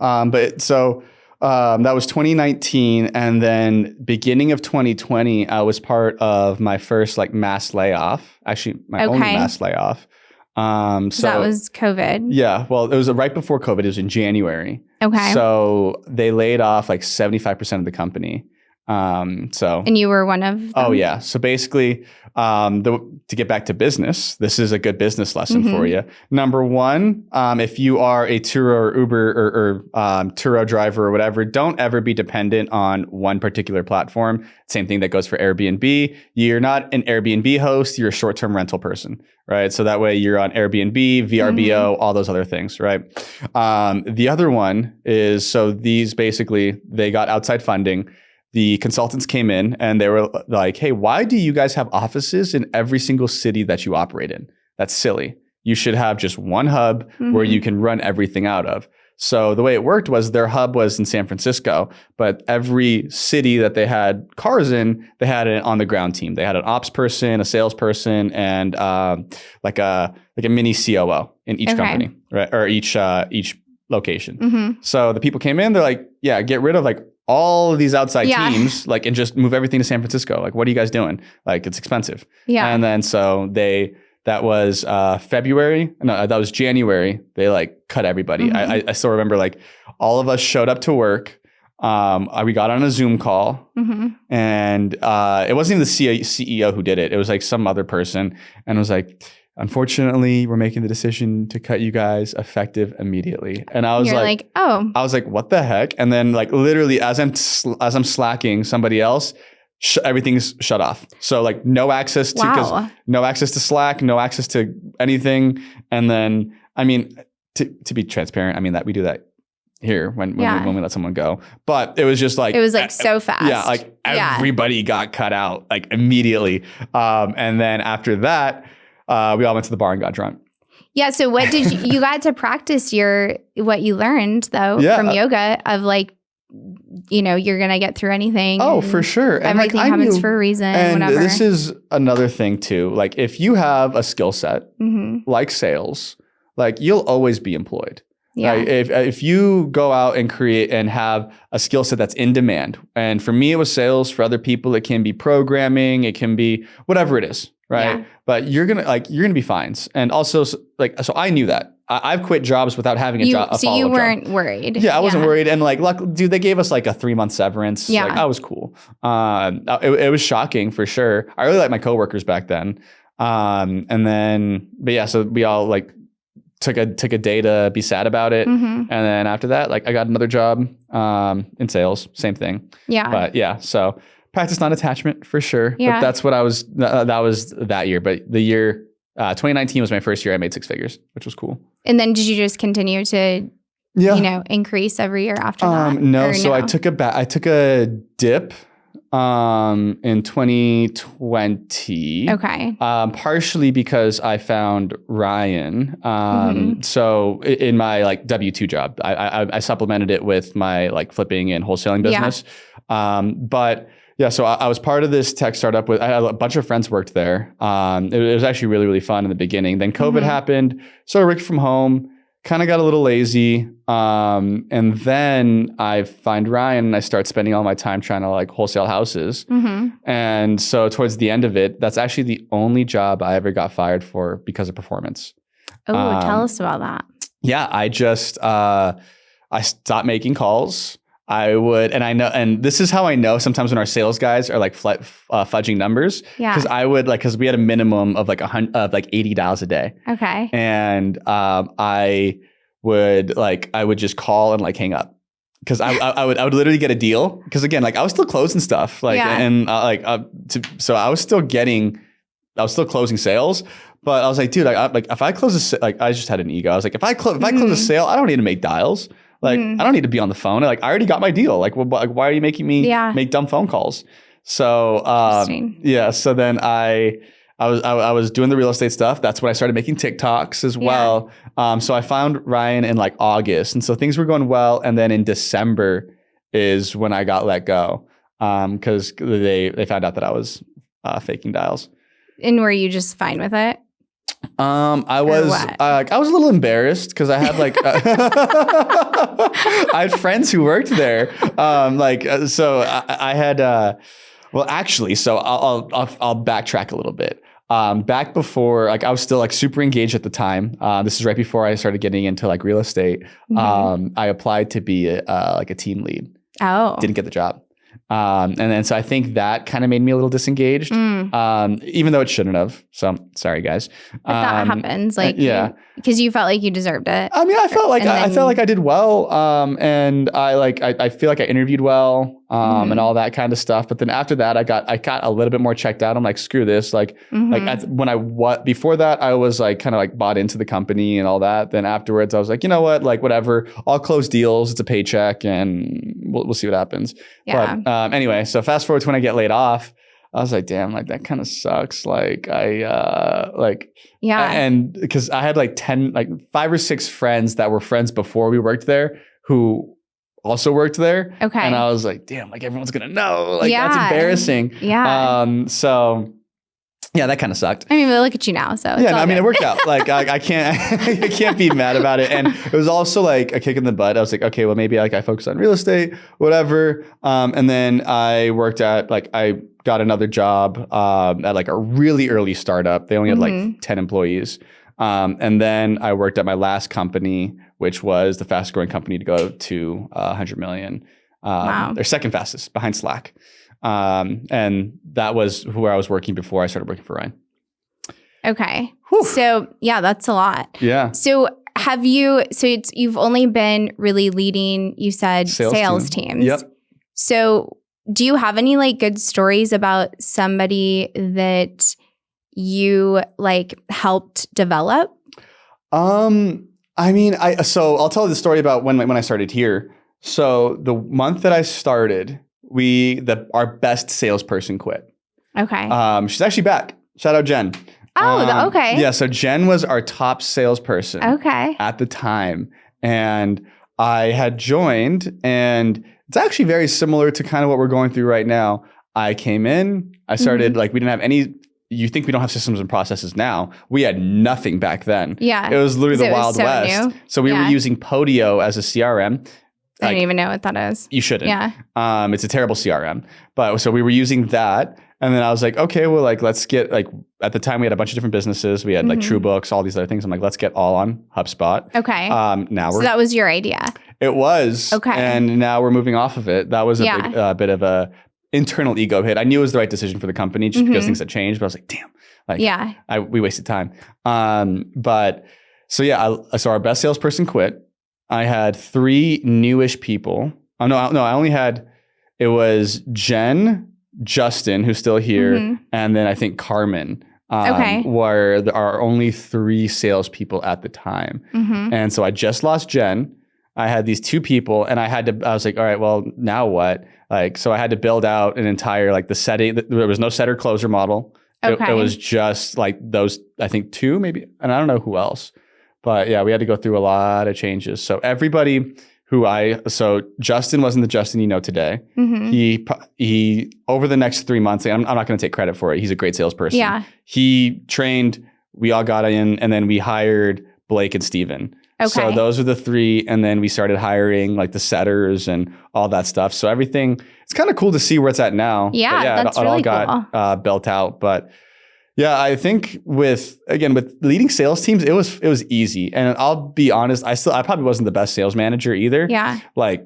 That was 2019. And then beginning of 2020, I was part of my first like mass layoff, actually my only mass layoff. So that was COVID. Yeah. Well, it was right before COVID. It was in January. Okay. So they laid off like 75% of the company. And you were one of them? Oh yeah. So basically, to get back to business, this is a good business lesson for you. Number one, if you are a Turo or Uber or Turo driver or whatever, don't ever be dependent on one particular platform. Same thing that goes for Airbnb. You're not an Airbnb host, you're a short-term rental person, right? So that way you're on Airbnb, VRBO, all those other things, right? The other one is, so these basically, they got outside funding. The consultants came in and they were like, hey, why do you guys have offices in every single city that you operate in? That's silly. You should have just one hub where you can run everything out of. So the way it worked was their hub was in San Francisco, but every city that they had cars in, they had an on the ground team. They had an ops person, a salesperson, and like a mini COO in each company, right? Or each location. So the people came in, they're like, yeah, get rid of like all of these outside teams, like, and just move everything to San Francisco. Like, what are you guys doing? Like, it's expensive. Yeah. And then so that was February. No, that was January. They like cut everybody. I still remember like all of us showed up to work. We got on a Zoom call and it wasn't even the CEO who did it. It was like some other person and was like, unfortunately, we're making the decision to cut you guys effective immediately. And I was like, oh. I was like, what the heck? And then like literally as I'm slacking somebody else, everything's shut off. So like no access to no access to Slack, no access to anything. And then I mean, to be transparent, I mean that we do that here when we let someone go. But it was just like so fast. Yeah, like everybody got cut out like immediately. And then after that, we all went to the bar and got drunk. Yeah. So what did you got to practice what you learned though from yoga of like, you know, you're going to get through anything. Oh, for sure. And everything happens for a reason. And whatever. This is another thing too. Like if you have a skill set like sales, like you'll always be employed. Yeah. Like if you go out and create and have a skill set that's in demand, and for me it was sales, for other people it can be programming, it can be whatever it is, right? Yeah. But you're gonna be fine. And also so I knew that. I've quit jobs without having a follow-up job. So you weren't worried. Yeah, I wasn't worried. And like, dude, they gave us like a 3-month severance. Yeah. Like, that was cool. It was shocking for sure. I really liked my coworkers back then. So we all like took a day to be sad about it. And then after that, like I got another job in sales, same thing. Yeah. But yeah, so practice non-attachment for sure. Yeah. But that's what that was that year. But the year 2019 was my first year I made 6 figures, which was cool. And then did you just continue to increase every year after that? No. So I took a dip in 2020. Okay. Partially because I found Ryan. So in my like W-2 job, I supplemented it with my like flipping and wholesaling business. But yeah, so I was part of this tech startup I had a bunch of friends worked there. It was actually really, really fun in the beginning. Then COVID happened, started working from home, kind of got a little lazy. And then I find Ryan and I start spending all my time trying to like wholesale houses. And so towards the end of it, that's actually the only job I ever got fired for because of performance. Oh, tell us about that. Yeah, I just, I stopped making calls. And this is how I know sometimes when our sales guys are like fudging numbers. Yeah. Because we had a minimum of like 80 dials a day. Okay. And I would just call and like hang up because I would literally get a deal because again like I was still closing stuff so I was still closing sales. But I was like, dude, if I close I just had an ego. I was like, if I close a sale, I don't need to make dials. Like, I don't need to be on the phone. Like, I already got my deal. Like, why are you making me make dumb phone calls? So, so then I was doing the real estate stuff. That's when I started making TikToks as well. So I found Ryan in like August. And so things were going well. And then in December is when I got let go because they found out that I was faking dials. And were you just fine with it? I was a little embarrassed because I had like I had friends who worked there. So I had actually, so I'll backtrack a little bit. Back before, like I was still like super engaged at the time. This is right before I started getting into like real estate. I applied to be a team lead. Oh, didn't get the job. And then so I think that kind of made me a little disengaged, even though it shouldn't have. So sorry, guys. But that happens, like because you felt like you deserved it. I mean, I felt like I did well, and I feel like I interviewed well, and all that kind of stuff. But then after that, I got a little bit more checked out. I'm like, screw this. Before that, I was like kind of like bought into the company and all that. Then afterwards, I was like, you know what, like whatever. I'll close deals. It's a paycheck, and we'll see what happens. Yeah. But anyway, so fast forward to when I get laid off, I was like, damn, like that kind of sucks. Like and because I had like 5 or 6 friends that were friends before we worked there who also worked there. Okay. And I was like, damn, like everyone's gonna know. Like that's embarrassing. Yeah. So yeah, that kind of sucked. I mean, but look at you now. So yeah, it worked out. Like I can't be mad about it. And it was also like a kick in the butt. I was like, okay, well maybe like I focus on real estate, whatever. And then I worked at I got another job at like a really early startup. They only had like 10 employees. And then I worked at my last company, which was the fastest growing company to go to 100 million. Wow. They're second fastest behind Slack. And that was where I was working before I started working for Ryan. Okay. Whew. So yeah, that's a lot. Yeah. So you've only been really leading, you said sales teams. Yep. So do you have any like good stories about somebody that you like helped develop? I mean, so I'll tell you the story about when I started here. So the month that I started, our best salesperson quit. Okay. She's actually back. Shout out Jen. Oh, okay. Yeah. So Jen was our top salesperson. Okay. At the time, and I had joined, and it's actually very similar to kind of what we're going through right now. I came in. I started we didn't have any. You think we don't have systems and processes now? We had nothing back then. Yeah. It was literally the Wild West. New. So we were using Podio as a CRM. I don't even know what that is. You shouldn't. Yeah. It's a terrible CRM. But so we were using that. And then I was like, okay, well, like, let's get at the time we had a bunch of different businesses. We had like TrueBooks, all these other things. I'm like, let's get all on HubSpot. Okay. So that was your idea. It was. Okay. And now we're moving off of it. That was a bit of a internal ego hit. I knew it was the right decision for the company just because things had changed. But I was like, damn. We wasted time. But So so our best salesperson quit. I had 3 newish people. Oh, no, I only had, it was Jen, Justin, who's still here, and then I think Carmen. Were our only 3 salespeople at the time. And so I just lost Jen. I had these 2 people and I was like, all right, well, now what? Like, so I had to build out an entire, like the setting. There was no setter closer model. It was just like those, I think 2 maybe, and I don't know who else. But yeah, we had to go through a lot of changes. So everybody so Justin wasn't the Justin you know today. He over the next 3 months, I'm not going to take credit for it. He's a great salesperson. Yeah. He trained, we all got in, and then we hired Blake and Steven. Okay. So those are the 3. And then we started hiring like the setters and all that stuff. So everything, it's kind of cool to see where it's at now. Yeah, that's it really all got cool. Built out. But yeah, I think with leading sales teams, it was easy. And I'll be honest, I probably wasn't the best sales manager either. Yeah. Like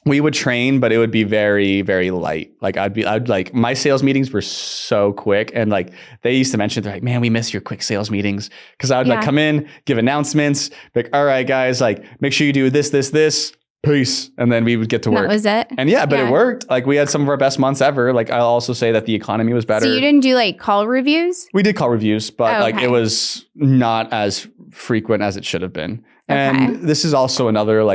we would train, but it would be very, very light. Like I'd like, my sales meetings were so quick. And like they used to mention, they're like, man, we miss your quick sales meetings. Cause I would like come in, give announcements, like, all right, guys, like make sure you do this, peace. And then we would get to work. That was it. And it worked. Like we had some of our best months ever. Like I'll also say that the economy was better. So you didn't do like call reviews? We did call reviews, but like it was not as frequent as it should have been. And this is also another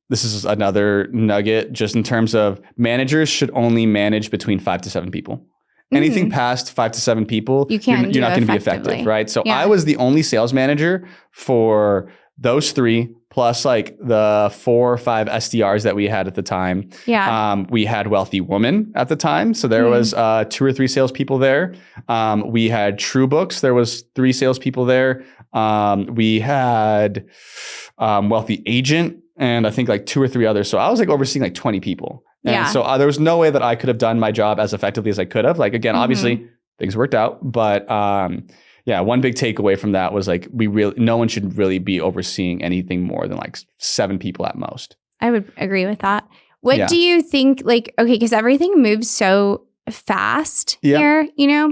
this is another nugget just in terms of managers should only manage between 5 to 7 people. Anything past 5 to 7 people, you're not going to be effective, right? So I was the only sales manager for those 3, plus like the 4 or 5 SDRs that we had at the time. Yeah. We had Wealthy Woman at the time. So there was 2 or 3 salespeople there. We had True Books. There was 3 salespeople there. We had Wealthy Agent, and I think like 2 or 3 others. So I was like overseeing like 20 people. And so there was no way that I could have done my job as effectively as I could have. Like, again, obviously things worked out, but one big takeaway from that was like, no one should really be overseeing anything more than like 7 people at most. I would agree with that. What do you think, like, okay, because everything moves so fast here, you know?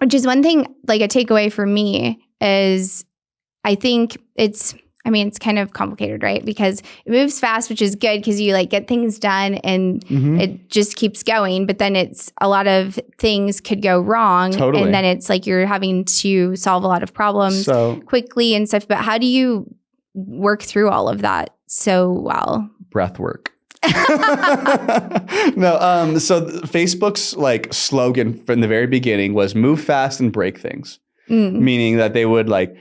Which is one thing, like a takeaway for me is I think it's kind of complicated, right? Because it moves fast, which is good because you like get things done and it just keeps going. But then it's a lot of things could go wrong. Totally. And then it's like you're having to solve a lot of problems quickly and stuff. But how do you work through all of that so well? Breath work. No, so Facebook's like slogan from the very beginning was move fast and break things. Meaning that they would like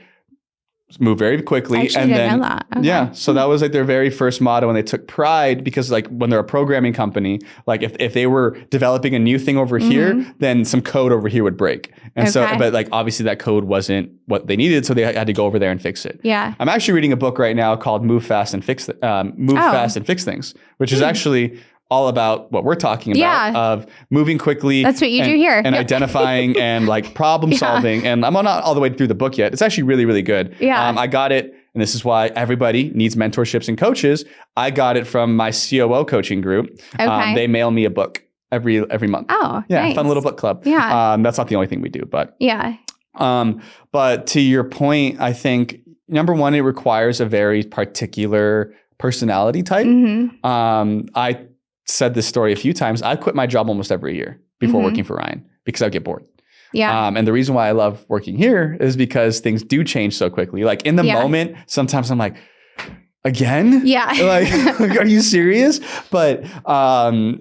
move very quickly. I didn't know that. Okay. So that was like their very first motto, and they took pride because like when they're a programming company, like if they were developing a new thing over here, then some code over here would break. And so, but like obviously that code wasn't what they needed, so they had to go over there and fix it. Yeah. I'm actually reading a book right now called Move Fast and Fix Things, which is actually all about what we're talking about of moving quickly. That's what you do here. And identifying and like problem solving. And I'm not all the way through the book yet. It's actually really, really good. Yeah. I got it. And this is why everybody needs mentorships and coaches. I got it from my COO coaching group. Okay. They mail me a book every month. Oh, yeah. Nice. Fun little book club. Yeah. That's not the only thing we do, but. Yeah. But to your point, I think number one, it requires a very particular personality type. I said this story a few times. I quit my job almost every year before working for Ryan because I would get bored. Yeah. And the reason why I love working here is because things do change so quickly. Like in the moment, sometimes I'm like, again? Yeah. like, are you serious? But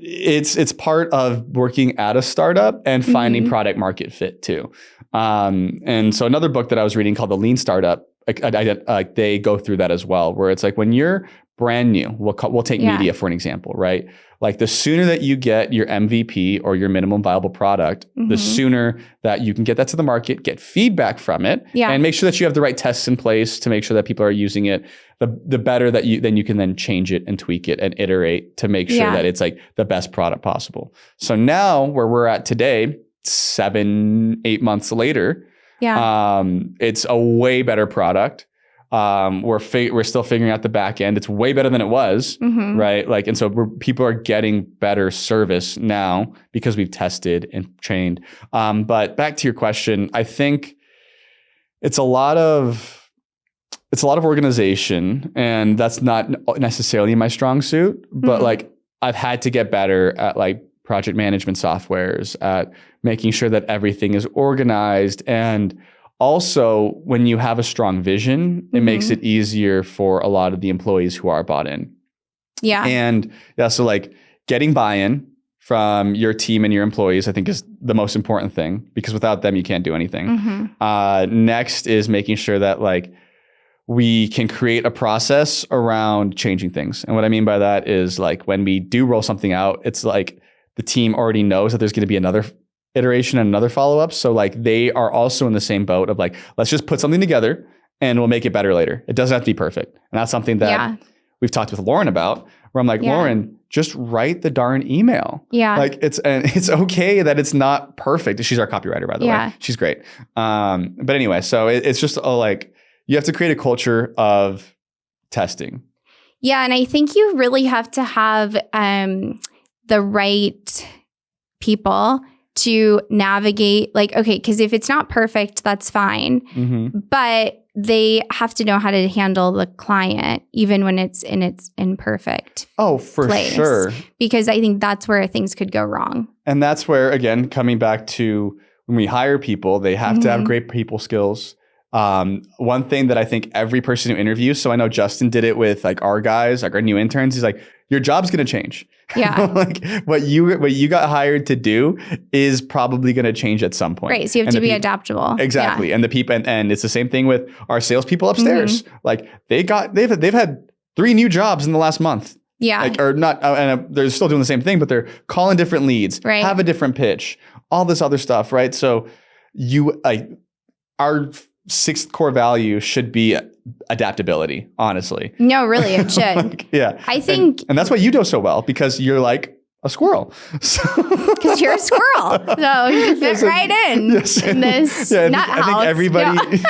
it's part of working at a startup and finding product market fit too. And so another book that I was reading called The Lean Startup, they go through that as well, where it's like when you're brand new, we'll take media for an example, right? Like the sooner that you get your MVP or your minimum viable product, the sooner that you can get that to the market, get feedback from it, and make sure that you have the right tests in place to make sure that people are using it. The better that you can then change it and tweak it and iterate to make sure that it's like the best product possible. So now where we're at today, 7-8 months later, it's a way better product. We're still figuring out the back end. It's way better than it was, right? Like, and so people are getting better service now because we've tested and trained. But back to your question, I think it's a lot of organization, and that's not necessarily my strong suit, but like I've had to get better at like project management softwares, at making sure that everything is organized. And also when you have a strong vision, it makes it easier for a lot of the employees who are bought in. Yeah. And so like getting buy-in from your team and your employees, I think is the most important thing, because without them, you can't do anything. Next is making sure that like we can create a process around changing things. And what I mean by that is like when we do roll something out, it's like the team already knows that there's going to be another iteration and another follow-up. So like they are also in the same boat of like, let's just put something together and we'll make it better later. It doesn't have to be perfect. And that's something that we've talked with Lauren about, where I'm like, Lauren, just write the darn email. Yeah. Like it's okay that it's not perfect. She's our copywriter, by the way. She's great. But anyway, so it's just like, you have to create a culture of testing. Yeah. And I think you really have to have the right people to navigate, like, okay, because if it's not perfect, that's fine. But they have to know how to handle the client, even when it's in its imperfect place. Sure. Because I think that's where things could go wrong. And that's where, again, coming back to when we hire people, they have to have great people skills. One thing that I think every person who interviews, so I know Justin did it with like our guys, like our new interns, he's like, your job's going to change. Yeah. Like what you got hired to do is probably going to change at some point. Right. So you have to be adaptable. Exactly. Yeah. And the people, and it's the same thing with our salespeople upstairs. Like they've had 3 new jobs in the last month. Yeah. Like, or not, and they're still doing the same thing, but they're calling different leads, have a different pitch, all this other stuff. Right. So our 6th core value should be adaptability, honestly. No, really, it should. I think. And that's why you do so well, because you're like a squirrel. Because you're a squirrel. So you fit right in this nut house. I think everybody,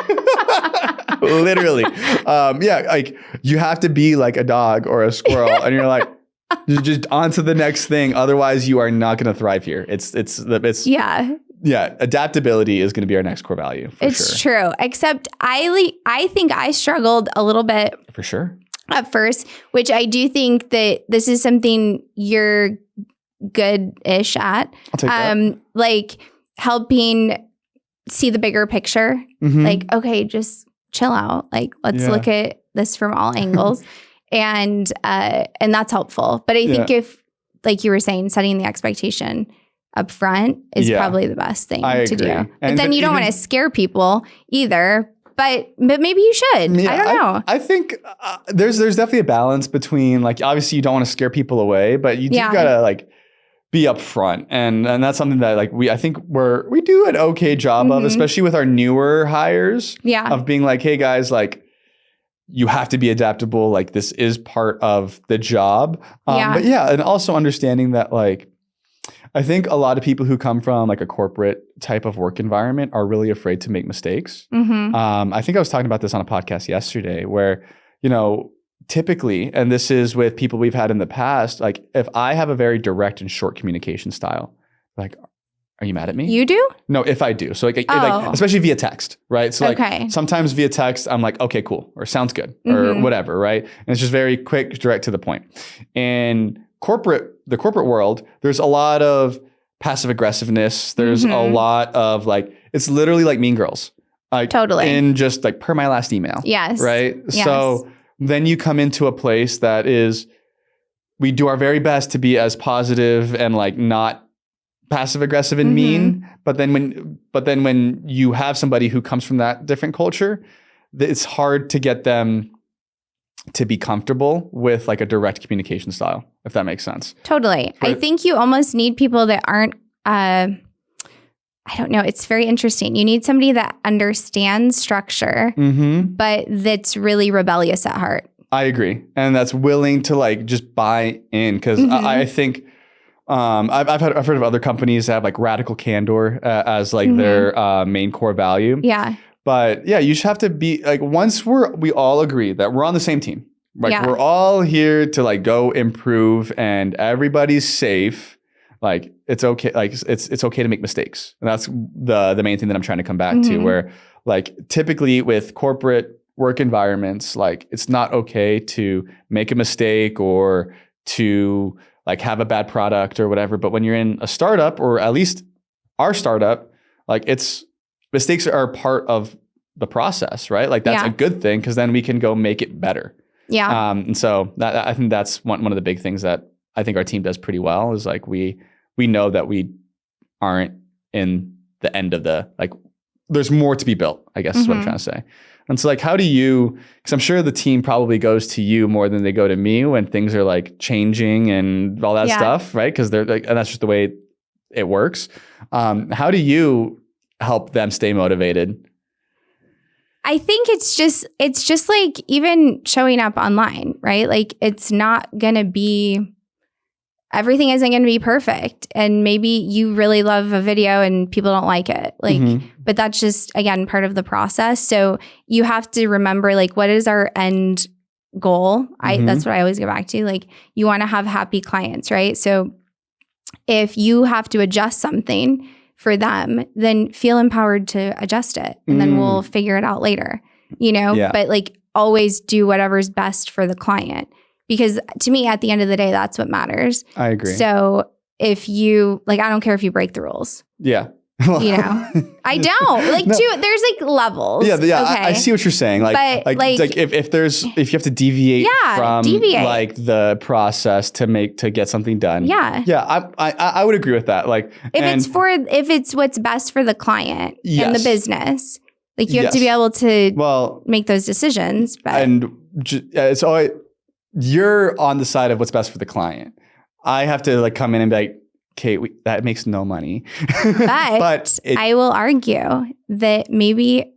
literally. Like you have to be like a dog or a squirrel, and you're like, just on to the next thing. Otherwise, you are not going to thrive here. Yeah, adaptability is going to be our next core value. It's true. Except I think I struggled a little bit. For sure. At first, which I do think that this is something you're good-ish at. I'll take that. Like helping see the bigger picture. Like, okay, just chill out. Like, let's look at this from all angles. And that's helpful. But I think if, like you were saying, setting the expectation up front is probably the best thing to do. But then you don't want to scare people either. But maybe you should. I don't know. I think there's definitely a balance between, like, obviously you don't want to scare people away, but you do gotta like be upfront, and that's something that like we do an okay job of, especially with our newer hires. Of being like, hey guys, like, you have to be adaptable. Like, this is part of the job. But and also understanding that, like, I think a lot of people who come from like a corporate type of work environment are really afraid to make mistakes. I think I was talking about this on a podcast yesterday where, typically, and this is with people we've had in the past, like if I have a very direct and short communication style, like, are you mad at me? You do? No, if I do. So like especially via text, right? So like sometimes via text, I'm like, okay, cool, or sounds good, or whatever, right? And it's just very quick, direct to the point. And the corporate world, there's a lot of passive aggressiveness. There's a lot of like, it's literally like Mean Girls. Like, totally. In just like per my last email. Yes. Right? Yes. So then you come into a place that is, we do our very best to be as positive and like not passive aggressive and mean. But then when you have somebody who comes from that different culture, it's hard to get them to be comfortable with like a direct communication style, if that makes sense. Totally. I think you almost need people that aren't, I don't know. It's very interesting. You need somebody that understands structure, but that's really rebellious at heart. I agree. And that's willing to like just buy in. Cause I think, I've heard of other companies that have like radical candor as like their main core value. Yeah. But yeah, you should have to be like, once we all agree that we're on the same team, like we're all here to like go improve and everybody's safe, like it's okay. Like it's okay to make mistakes. And that's the main thing that I'm trying to come back to, where like typically with corporate work environments, like it's not okay to make a mistake or to like have a bad product or whatever. But when you're in a startup, or at least our startup, like mistakes are part of the process, right? Like that's a good thing, because then we can go make it better. Yeah. And so I think that's one of the big things that I think our team does pretty well, is like we know that we aren't in the end of the, like, there's more to be built, I guess is what I'm trying to say. And so like, how do you, because I'm sure the team probably goes to you more than they go to me when things are like changing and all that stuff, right? Because they're like, and that's just the way it works. How do you help them stay motivated? I think it's just like even showing up online, right? Like it's not going to be, everything isn't going to be perfect. And maybe you really love a video and people don't like it. Like, but that's just, again, part of the process. So you have to remember, like, what is our end goal? That's what I always go back to. Like, you want to have happy clients, right? So if you have to adjust something for them, then feel empowered to adjust it. And then we'll figure it out later, you know? Yeah. But like, always do whatever's best for the client. Because to me, at the end of the day, that's what matters. I agree. So if you, like, I don't care if you break the rules. Yeah. You know, I don't like there's like levels. Yeah. Okay? I see what you're saying. Like if you have to deviate from like the process to get something done. Yeah. Yeah. I would agree with that. Like if it's what's best for the client and the business, like you have to be able to make those decisions. But it's always, you're on the side of what's best for the client. I have to like come in and be like, Kate, that makes no money. But I will argue that maybe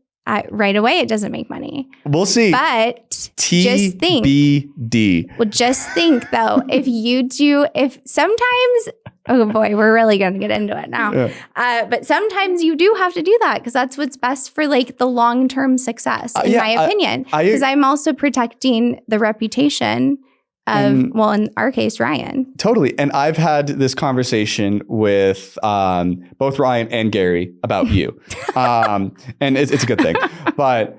right away it doesn't make money. We'll see. But just think. TBD. Well, just think though, if sometimes, oh boy, we're really going to get into it now. Yeah. But sometimes you do have to do that because that's what's best for like the long-term success, in my opinion. Because I'm also protecting the reputation of, in our case, Ryan. Totally. And I've had this conversation with both Ryan and Gary about you. And it's a good thing. But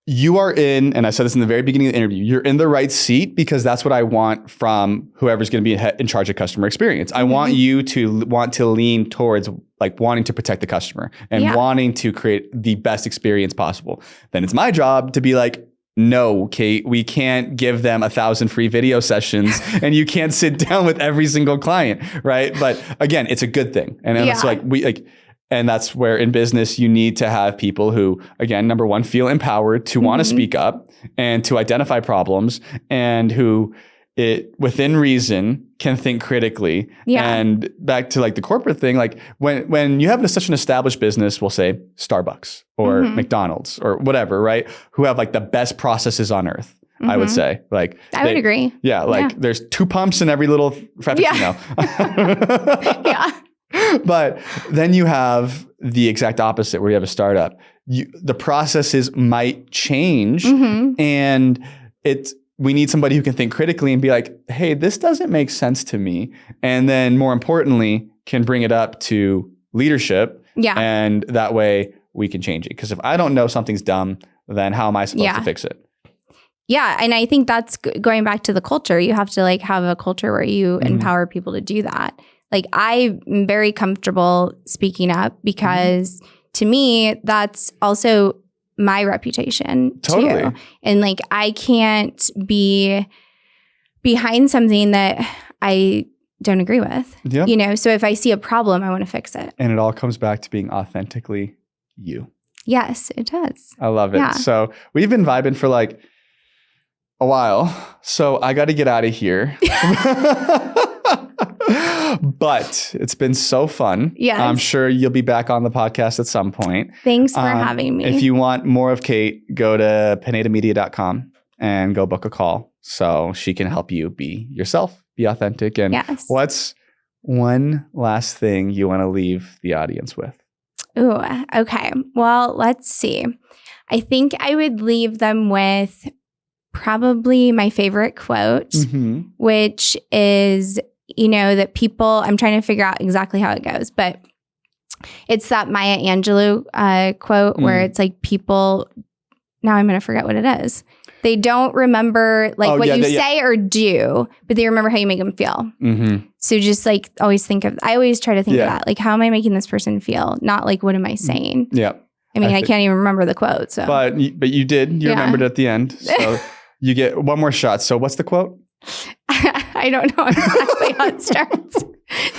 you are in, and I said this in the very beginning of the interview, you're in the right seat because that's what I want from whoever's going to be in charge of customer experience. I want you to want to lean towards like wanting to protect the customer and wanting to create the best experience possible. Then it's my job to be like, no, Kate, we can't give them 1,000 free video sessions and you can't sit down with every single client, right? But again, it's a good thing. And it's like, and that's where in business, you need to have people who, again, number one, feel empowered to want to speak up and to identify problems, and who within reason can think critically. And back to like the corporate thing, like when you have such an established business, we'll say Starbucks or McDonald's or whatever, right? Who have like the best processes on earth, I would say. Like I would agree. Yeah. Like there's 2 pumps in every little frappuccino. But then you have the exact opposite where you have a startup. The processes might change and we need somebody who can think critically and be like, hey, this doesn't make sense to me. And then more importantly, can bring it up to leadership. Yeah. And that way we can change it. Because if I don't know something's dumb, then how am I supposed to fix it? Yeah. And I think that's going back to the culture. You have to like have a culture where you empower people to do that. Like I'm very comfortable speaking up because to me, that's also my reputation too. And like, I can't be behind something that I don't agree with, you know? So if I see a problem, I want to fix it. And it all comes back to being authentically you. Yes, it does. I love it. Yeah. So we've been vibing for like a while. So I got to get out of here. But it's been so fun. Yes. I'm sure you'll be back on the podcast at some point. Thanks for having me. If you want more of Kate, go to pinedamedia.com and go book a call so she can help you be yourself, be authentic. And what's one last thing you want to leave the audience with? Ooh, okay. Well, let's see. I think I would leave them with probably my favorite quote, which is, that people, I'm trying to figure out exactly how it goes, but it's that Maya Angelou quote where it's like people, now I'm going to forget what it is. They don't remember what you say or do, but they remember how you make them feel. Mm-hmm. So just like always I always try to think of that. Like, how am I making this person feel? Not like, what am I saying? Yeah. I mean, I can't even remember the quote. So, but you did. You remembered at the end. So you get one more shot. So what's the quote? I don't know exactly how it starts.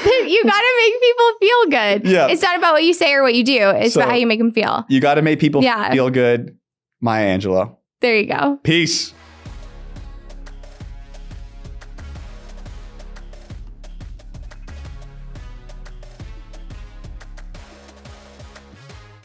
You got to make people feel good. Yeah. It's not about what you say or what you do. It's about how you make them feel. You got to make people feel good. Maya Angelou. There you go. Peace.